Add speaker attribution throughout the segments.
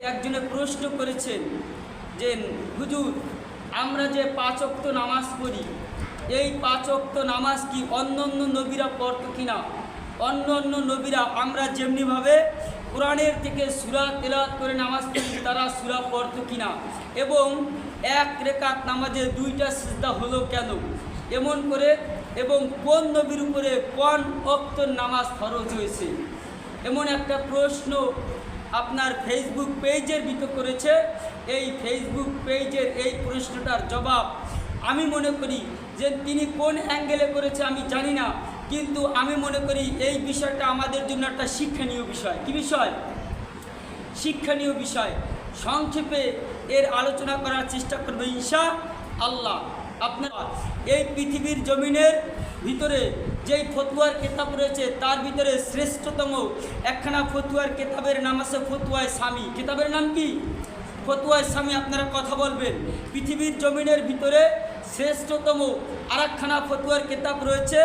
Speaker 1: একজনে প্রশ্ন করেছেন যে হুজুর, আমরা যে 5 ওয়াক্ত নামাজ পড়ি, এই 5 ওয়াক্ত নামাজ কি অন্য নবীরা পড়তো কিনা? অন্য নবীরা আমরা যেমনিভাবে কোরআনের থেকে সূরা তেলাওয়াত করে নামাজ পড়ি, তারা সূরা পড়তো কিনা? এবং 1 রাকাত নামাজে 2টা সিজদা হলো কেন এমন করে, এবং কোন নবীর উপরে কোন ওয়াক্ত নামাজ ফরজ হয়েছে, এমন একটা প্রশ্ন আপনার ফেসবুক পেজের ভিতর করেছে। এই ফেসবুক পেজের এই প্রশ্নটার জবাব আমি মনে করি যে তিনি কোন অ্যাঙ্গেলে করেছে আমি জানি না, কিন্তু আমি মনে করি এই বিষয়টা আমাদের জন্য একটা শিক্ষণীয় বিষয়। কি বিষয়? শিক্ষণীয় বিষয়। সংক্ষেপে এর আলোচনা করার চেষ্টা করবে ইনশাআল্লাহ। আপনারা এই পৃথিবীর জমিনের ভিতরে যেই ফতুয়ার কিতাব রয়েছে তার ভিতরে শ্রেষ্ঠতম একখানা ফতুয়ার কিতাবের নাম আছে ফতুয়ায়ে সামি। কিতাবের নাম কি? ফতুয়ায়ে সামি। আপনারা কথা বলবেন। পৃথিবীর জমিনের ভিতরে শ্রেষ্ঠতম আরেকখানা ফতুয়ার কিতাব রয়েছে।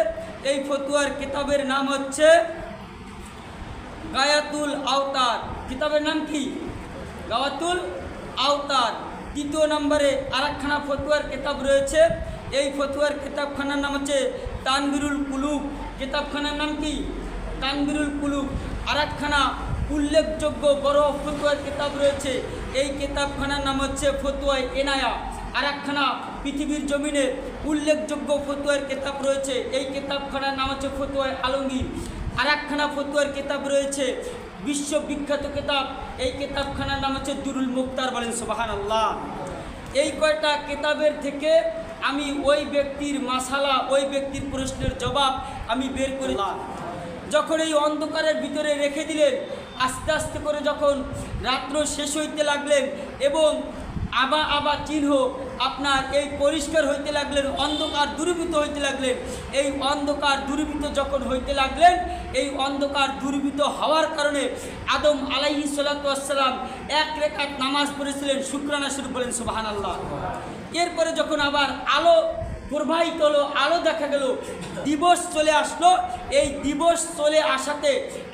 Speaker 1: এই ফতুয়ার কিতাবের নাম হচ্ছে গায়াতুল আওতার। কিতাবের নাম কি? গায়াতুল আওতার। 2 নম্বরে আরেকখানা ফতুয়ার কিতাব রয়েছে। এই ফতুয়ার কিতাবখানার নাম হচ্ছে তানবীরুল কুলুব। কিতাবখানার নাম কি? তানবীরুল কুলুব। আরেকখানা উল্লেখযোগ্য বড় ফতুয়ার কিতাব রয়েছে। এই কিতাবখানার নাম হচ্ছে ফতুয়ায়ে এনায়া। আরেকখানা পৃথিবীর জমিনে উল্লেখযোগ্য ফতুয়ার কিতাব রয়েছে। এই কিতাবখানার নাম হচ্ছে ফতুয়ায়ে আলমগীর। আরেকখানা ফতুয়ার কিতাব রয়েছে বিশ্ববিখ্যাত কিতাব। এই কিতাবখানার নাম হচ্ছে দুরুল মুখতার। বলেন সুবহানাল্লাহ। এই কয়টা কিতাবের থেকে আমি ওই ব্যক্তির মাসালা, ওই ব্যক্তির প্রশ্নের জবাব আমি বের করে যখন এই অন্ধকারের ভিতরে রেখে দিলেন, আস্তে আস্তে করে যখন রাত্র শেষ হইতে লাগলেন এবং আবার চিহ্ন আপনার এই পরিষ্কার হইতে লাগলেন, অন্ধকার দূরীভূত হইতে লাগলেন। এই অন্ধকার দূরীভূত যখন হইতে লাগলেন, এই অন্ধকার দূরীভূত হওয়ার কারণে আদম আলাইহিস সালাতু ওয়াস সালাম 1 রাকাত নামাজ পড়েছিলেন শুকরানা শরীফ। বলেন সুবহানাল্লাহ। এরপরে যখন আবার আলো প্রবাহিত হলো, আলো দেখা গেল, দিবস চলে আসলো। এই দিবস চলে আসাতে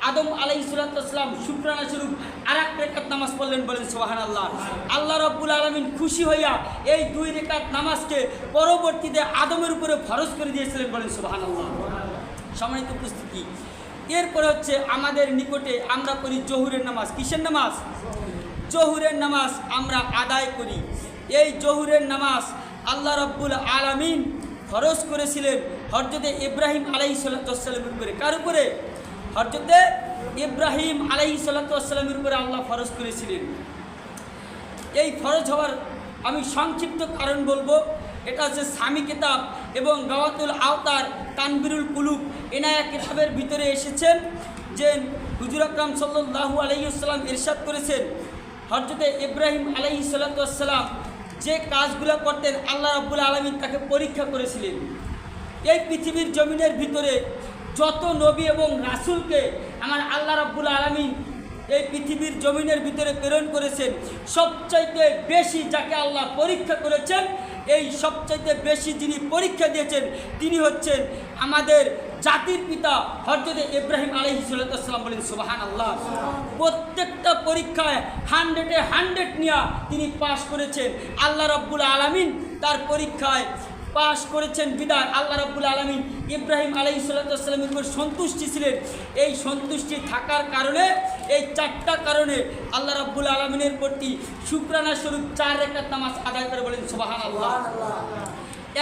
Speaker 1: আদম আলাইহিস সালাতু ওয়াস সালাম শুকরানা শরীফ 1 রাকাত নামাজ পড়লেন। বলেন সুবহানাল্লাহ। আল্লাহ রাব্বুল আলামিন খুশি হইয়া এই 2 রাকাত নামাজকে পরবর্তীতে আদমের উপরে ফরজ করে দিয়েছিলেন। বলেন সুবহানাল্লাহ। সম্মানিত উপস্থিতি, এরপরে হচ্ছে আমাদের নিকটে আমরা করি জোহরের নামাজ। কিসের নামাজ? জোহরের নামাজ আমরা আদায় করি। এই জোহরের নামাজ আল্লাহ রাব্বুল আলামিন ফরজ করেছিলেন হযরতে ইব্রাহিম আলাইহিস সালামের উপরে। কার উপরে? হযরতে ইব্রাহিম আলাইহিস সালামের উপরে আল্লাহ ফরজ করেছিলেন। এই ফরজ হওয়ার আমি সংক্ষিপ্ত কারণ বলবো। এটা হচ্ছে সামি কিতাব এবং গাওয়াতুল আওতার, তানবীরুল কুলুব, এনায়া কিতাবের ভিতরে এসেছেন যে হুজুর আকরাম সাল্লাল্লাহু আলাইহি ওয়াসাল্লাম ইরশাদ করেছেন, হযরতে ইব্রাহিম আলাইহিস সালাম যে কাজগুলো করতেন আল্লাহ রাব্বুল আলামিন তাকে পরীক্ষা করেছিলেন। এই পৃথিবীর জমিনের ভিতরে যত নবী এবং রাসূলকে আমার আল্লাহ রাব্বুল আলামিন এই পৃথিবীর জমিনের ভিতরে প্রেরণ করেছেন, সবচাইতে বেশি যাকে আল্লাহ পরীক্ষা করেছেন, এই সবচাইতে বেশি যিনি পরীক্ষা দিয়েছেন তিনি হচ্ছেন আমাদের জাতির পিতা হযরতে ইব্রাহিম আলাইহিস সালাম। বলেন সুবহানাল্লাহ। প্রত্যেকটা পরীক্ষায় 100-এ 100 নিয়ে তিনি পাশ করেছেন। আল্লাহ রাব্বুল আলামিন তার পরীক্ষায় পাশ করেছেন বিদায় আল্লাহ রাব্বুল আলামিন ইব্রাহিম আলাইহিস সালামের উপর সন্তুষ্টি ছিলেন। এই সন্তুষ্টি থাকার কারণে এই 4টা কারণে আল্লাহ রাব্বুল আলামিনের প্রতি শুকরানা স্বরূপ 4 রাকাত নামাজ আদায় করে। বলেন সুবহানাল্লাহ।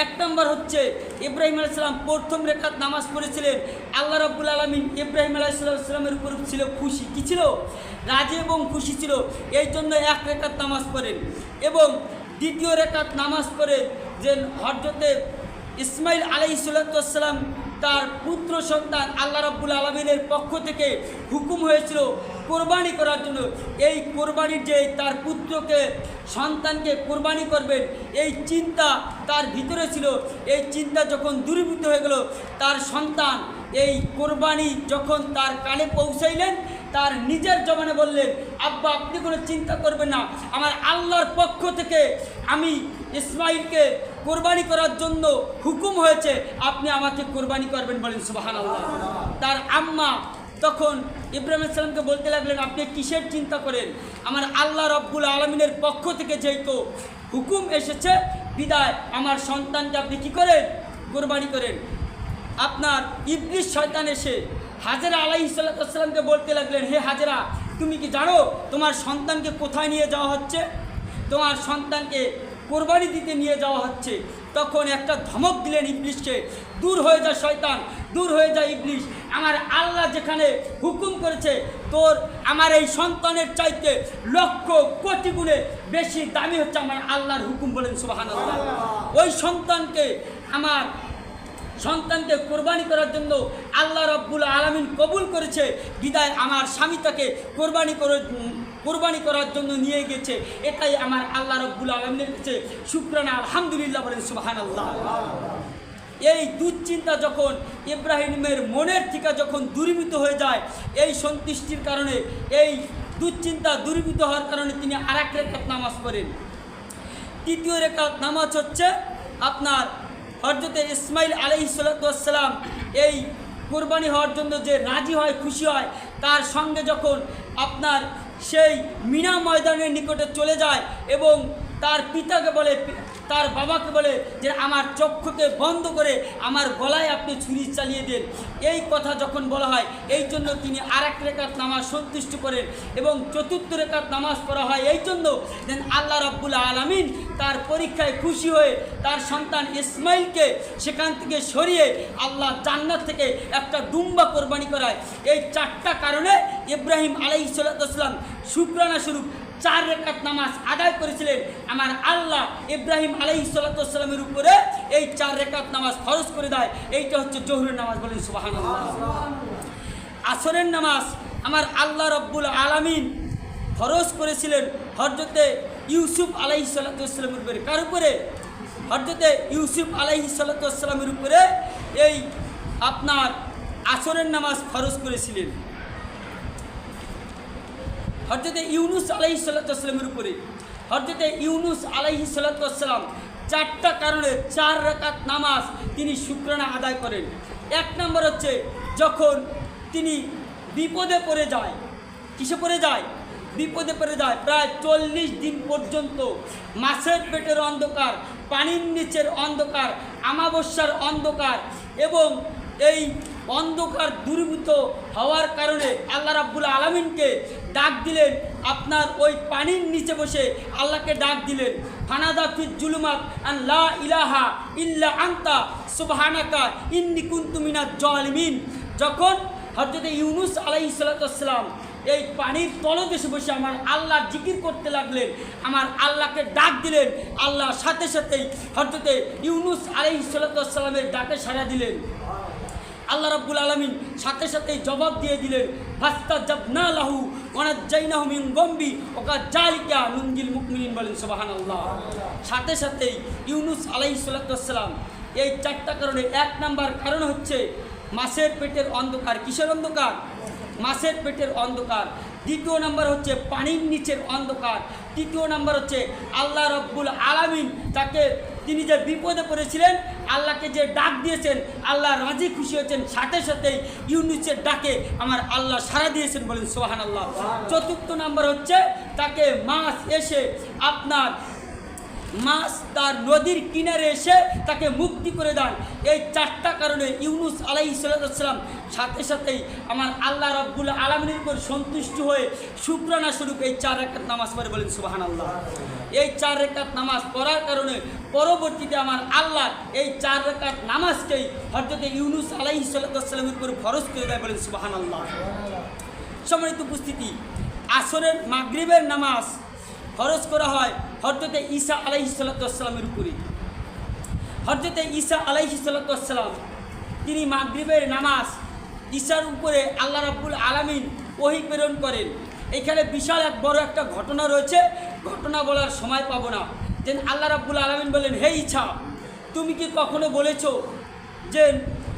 Speaker 1: 1 নম্বর হচ্ছে ইব্রাহিম আলাইহিস সালাম 1ম রাকাত নামাজ পড়েছিলেন। আল্লাহ রাব্বুল আলামিন ইব্রাহিম আলাইহিস সালামের উপর ছিল খুশি। কি ছিল? রাজি এবং খুশি ছিল। এই জন্য 1 রাকাত নামাজ পড়েন। এবং 2য় রাকাত নামাজ পড়ে যে হযরতে ইসমাইল আলাইহিস সালাম তার পুত্র সন্তান আল্লাহ রাব্বুল আলামিনের পক্ষ থেকে হুকুম হয়েছিল কোরবানি করার জন্য। এই কোরবানির যে তার পুত্রকে, সন্তানকে কোরবানি করবেন, এই চিন্তা তার ভিতরে ছিল। এই চিন্তা যখন দূরীভূত হয়ে গেল, তার সন্তান এই কোরবানি যখন তার কানে পৌঁছাইলেন, তার নিজের জবানে বললেন, আব্বা আপনি কোনো চিন্তা করবেন না, আমার আল্লাহর পক্ষ থেকে আমি ইসমাইলকে কোরবানি করার জন্য হুকুম হয়েছে, আপনি আমাকে কোরবানি করবেন। বলেন সুবহানাল্লাহ। তার আম্মা তখন ইব্রাহিম আলাইহিস সালামকে বলতে লাগলেন, আপনি কিসের চিন্তা করেন? আমার আল্লাহ রব্বুল আলমিনের পক্ষ থেকে যেহেতু হুকুম এসেছে, বিদায় আমার সন্তানকে আপনি কী করেন? কোরবানি করেন। আপনার ইবলিস শয়তান এসে হাজেরা আলাইহিস সালামকে বলতে লাগলেন, হে হাজেরা, তুমি কি জানো তোমার সন্তানকে কোথায় নিয়ে যাওয়া হচ্ছে? তোমার সন্তানকে কোরবানি দিতে নিয়ে যাওয়া হচ্ছে। তখন একটা ধমক দিলেন ইবলিসকে, দূর হয়ে যা শয়তান, দূর হয়ে যা ইবলিস, আমার আল্লাহ যেখানে হুকুম করেছে তোর আমার এই সন্তানের চাইতে লক্ষ কোটি গুণে বেশি দামি হচ্ছে আমার আল্লাহর হুকুম। বলেন সুবহানাল্লাহ। ওই সন্তানকে কোরবানি করার জন্য আল্লাহ রব্বুল আলামিন কবুল করেছে, বিদায় আমার স্বামী তাকে কোরবানি করার জন্য নিয়ে গেছে। এটাই আমার আল্লাহ রব্বুল আলামিনের কাছে শুকরানা, আলহামদুলিল্লাহ। বলেন সুবহানাল্লাহ। এই দুশ্চিন্তা যখন ইব্রাহিমের মনের থেকে যখন দূরীভূত হয়ে যায়, এই সন্তুষ্টির কারণে, এই দুশ্চিন্তা দূরীভূত হওয়ার কারণে তিনি আরেক রাকাত নামাজ পড়েন। তৃতীয় রাকাত নামাজ হচ্ছে আপনার হযরতে ইসমাইল আলাইহিস সালাম এই কোরবানি হওয়ার জন্য যে রাজি হয়, খুশি হয়, তার সঙ্গে যখন আপনার সেই মিনা ময়দানের নিকটে চলে যায় এবং তার পিতাকে বলে, তার বাবাকে বলে যে আমার চক্ষুকে বন্ধ করে আমার গলায় আপনি ছুরি চালিয়ে দেন। এই কথা যখন বলা হয়, এই জন্য তিনি আরেক রাকাত নামাজ সন্তুষ্ট করেন এবং চতুর্থ রাকাত নামাজ পড়া হয় এই জন্য যেন আল্লাহ রাব্বুল আলামিন তার পরীক্ষায় খুশি হয়ে তার সন্তান ইসমাইলকে সেখান থেকে সরিয়ে আল্লাহ জান্নাত থেকে একটা দুম্বা কোরবানি করায়। এই চারটা কারণে ইব্রাহিম আলাইহিস সালাম শুকরানা স্বরূপ 4 রাকাত নামাজ আদায় করেছিলেন। আমার আল্লাহ ইব্রাহিম আলাইহিস সালামের উপরে এই 4 রাকাত নামাজ ফরজ করে দেয়। এইটা হচ্ছে জোহরের নামাজ। বলেন সুবহানাল্লাহ। আসরের নামাজ আমার আল্লাহ রব্বুল আলামিন ফরজ করেছিলেন হযরতে ইউসুফ আলাইহিস সালামের উপরে। কার উপরে? হযরতে ইউসুফ আলাইহিস সালামের উপরে এই আপনার আসরের নামাজ ফরজ করেছিলেন। হযরতে ইউনুস আলাইহিস সালামের উপরে হযরতে ইউনুস আলাইহিস সালাম 4টা কারণে 4 রাকাত নামাজ তিনি শুকরানা আদায় করেন। 1 নম্বর হচ্ছে যখন তিনি বিপদে পড়ে যায়। কিসে পড়ে যায়? বিপদে পড়ে যায়। প্রায় 40 দিন পর্যন্ত মাছের পেটের অন্ধকার, পানির নিচের অন্ধকার, আমাবস্যার অন্ধকার এবং এই অন্ধকার দূরীভূত হওয়ার কারণে আল্লাহ রাব্বুল আলামিনকে ডাক দিলেন। আপনার ওই পানির নিচে বসে আল্লাহকে ডাক দিলেন, ফানাদা ফিজ জুলুমাত আন লা ইলাহা ইল্লা আনতা সুবহানাকা ইন্নী কুনতু মিনাজ জালিমিন। যখন হযরত ইউনুস আলাইহিস সালাম এই পানির তলদেশে বসে আমার আল্লাহর জিকির করতে লাগলেন, আমার আল্লাহকে ডাক দিলেন, আল্লাহ সাথে সাথেই হযরত ইউনুস আলাইহিস সালামের ডাকে সাড়া দিলেন। আল্লাহ রাব্বুল আলামিন সাথে সাথেই জবাব দিয়ে দিলেন, ফাস্তাজাবনা লাহু ওয়া নাজাইনাহু মিন গামবি ওয়া কাযালিকা নুনজিল মুমিনিন। বলেন সুবহানাল্লাহ। সাথে সাথেই ইউনুস আলাইহিস সালাম এই 4টা কারণে, 1 নাম্বার কারণ হচ্ছে মাছের পেটের অন্ধকার। কিসের অন্ধকার? মাছের পেটের অন্ধকার। 2 নাম্বার হচ্ছে পানির নিচের অন্ধকার। 3 নাম্বার হচ্ছে আল্লাহ রাব্বুল আলামিন তাকে, তিনি যে বিপদে পড়েছিলেন, আল্লাহকে যে ডাক দিয়েছেন, আল্লাহ রাজি খুশি হয়েছেন, সাথে সাথেই ইউনুসের ডাকে আমার আল্লাহ সাড়া দিয়েছেন। বলেন সুবহানাল্লাহ। 4 নাম্বার হচ্ছে তাকে মাছ এসে আপনার মাছ তার নদীর কিনারে এসে তাকে মুক্তি করে দেন। এই 4টা কারণে ইউনুস আলাইহিস সালাম সাথে সাথেই আমার আল্লাহ রাব্বুল আলামিনের উপর সন্তুষ্ট হয়ে শুকরানা স্বরূপ এই 4 রাকাত নামাজ পড়ে। বলেন সুবহানাল্লাহ। এই 4 রাকাত নামাজ পড়ার কারণে পরবর্তীতে আমার আল্লাহ এই 4 রাকাত নামাজকেই হযরত ইউনুস আলাইহিস সালামের উপর ফরজ করে দেয়। বলেন সুবহানাল্লাহ। সম্মানিত উপস্থিতি, আসরের মাগরিবের নামাজ ফরজ করা হয় হযরতে ঈসা আলাইহিস সালামের উপরে। হযরতে ঈসা আলাইহিস সালাম তিনি মাগরিবের নামাজ, ঈসার উপরে আল্লাহ রাব্বুল আলামিন ওহী প্রেরণ করেন। এখানে বিশাল বড় একটা ঘটনা রয়েছে, ঘটনা বলার সময় পাবো না। যেন আল্লাহ রাব্বুল আলামিন বলেন, হে ঈসা, তুমি কি কখনো বলেছো যে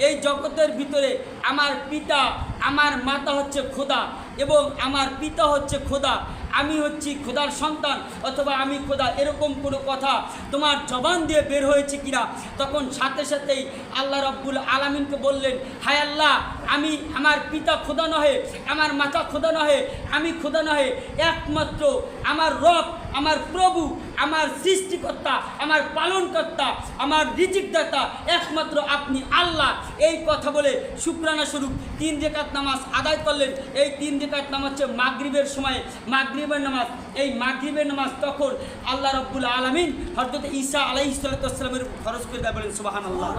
Speaker 1: এই জগতের ভিতরে আমার পিতা, আমার মাতা হচ্ছে খোদা এবং আমার পিতা হচ্ছে খোদা, আমি হচ্ছি খোদার সন্তান অথবা আমি খোদা, এরকম কোনো কথা তোমার জবান দিয়ে বের হয়েছে কিনা? তখন সাথে সাথেই আল্লাহ রাব্বুল আলামিনকে বললেন, হায় আল্লাহ, আমি আমার পিতা খোদা নহে, আমার মাতা খোদা নহে, আমি খোদা নহে, একমাত্র আমার রব, আমার প্রভু, আমার সৃষ্টিকর্তা, আমার পালনকর্তা, আমার রিজিকদাতা একমাত্র আপনি আল্লাহ। এই কথা বলে শুকরানা স্বরূপ 3 রাকাত নামাজ আদায় করলেন। এই 3 রাকাত নামাজ হচ্ছে মাগরিবের সময়, মাগরিবের নামাজ। এই মাগরিবের নামাজ তখন আল্লাহ রাব্বুল আলামিন হযরত ঈসা আলাইহিস সালামের ফরজ করে দেয়, বলেন সুবহানাল্লাহ।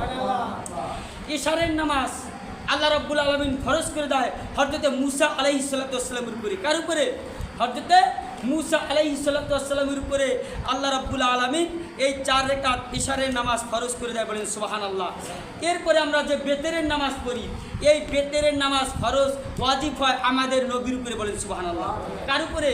Speaker 1: ইশারের নামাজ আল্লাহ রাব্বুল আলামিন ফরজ করে দেয় হযরত মুসা আলাইহিস সালামের উপরে। কার উপরে? হযরত মুসা আলাইহিস সালামের উপরে আল্লাহ রাব্বুল আলামিন এই 4 রাকাত ইশারের নামাজ ফরজ করে দেয়, বলেন সুবহানাল্লাহ। এরপরে আমরা যে বেতেরের নামাজ পড়ি, এই বেতেরের নামাজ ফরজ ওয়াজিব হয় আমাদের নবীর উপরে, বলেন সুবহানাল্লাহ। কার উপরে?